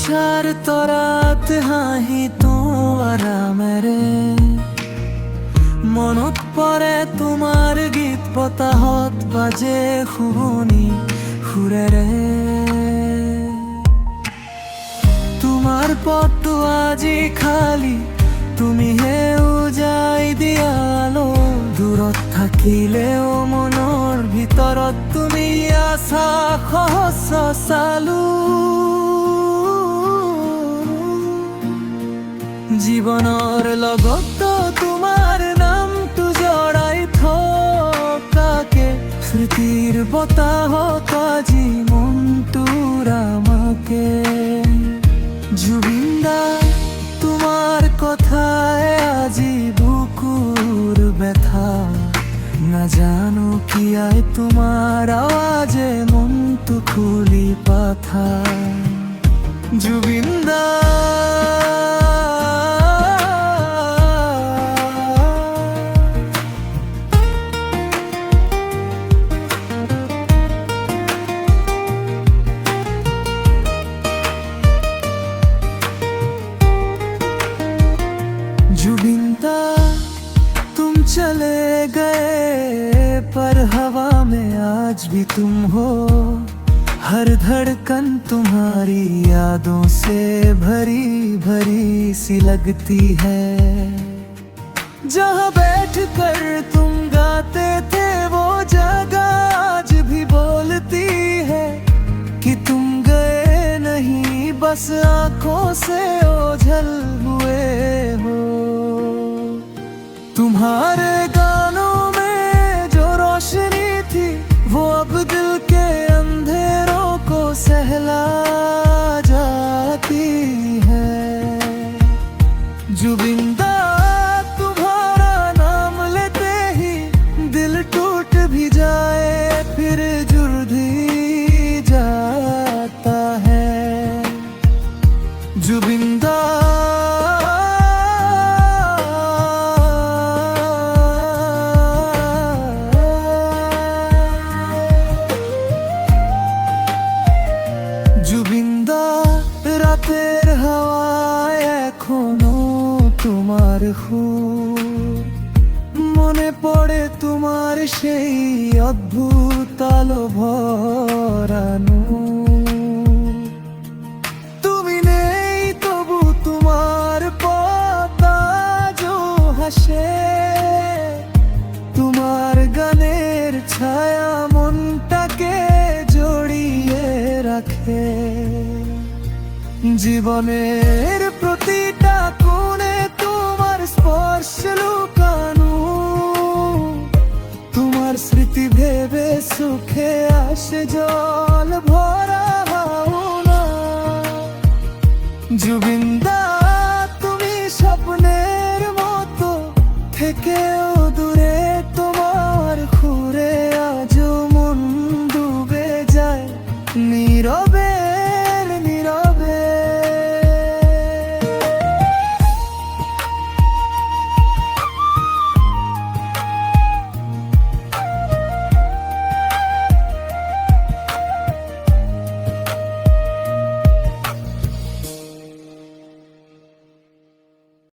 নিশার তৰাত হাঁহি তোৰা মেৰে মনত পৰে তোমাৰ গীত বতাহত বাজে শুৱনি সুৰেৰে তোমাৰ পথটো আজি খালী তুমিহে উজাই দিয়ালো দূৰত থাকিলেও মনৰ ভিতৰত তুমি আছা সহস্ৰ চালো জীৱনৰ লগত তোমাৰ নামটো জড়াই থকাকে স্মৃতিৰ বতাহত আজি মনটোৰ আমাকে জুবিন দা তোমাৰ কথাই আজি বুকুৰ ব্যথা নাজানো কিয় তোমাৰ আৱাজে মনটো খুলি পাথা জুবিন দা जुबिन दा तुम चले गए पर हवा में आज भी तुम हो हर धड़कन तुम्हारी यादों से भरी भरी सी लगती है जहाँ बैठ कर तुम गाते थे वो जगह आज भी बोलती है कि तुम गए नहीं बस आंखों से ओझल हुए हो तुम्हारे गानों में जो रोशनी थी वो अब दिल के अंधेरों को सहला जाती है जुबिन दा तुम्हारा नाम लेते ही दिल टूट भी जाए फिर जुड़ ही जाता है जुबिन दा जुबिन दा রাতের হাওয়ায় এখনো তোমার সুর মনে পড়ে তোমার সেই অদ্ভুত আলো ভরানো তুমি নেই তবু তোমার পথ আজও হাসে তোমার গানের ছায়া মনটাকে জড়িয়ে রাখে জীবনের প্রতিটা কোণে তোমার স্পর্শ লুকানো তোমার স্মৃতি ভেবে সুখে আসে জল ভরা ভাবনা জুবিন দা তুমি স্বপ্নের মতো থেকেও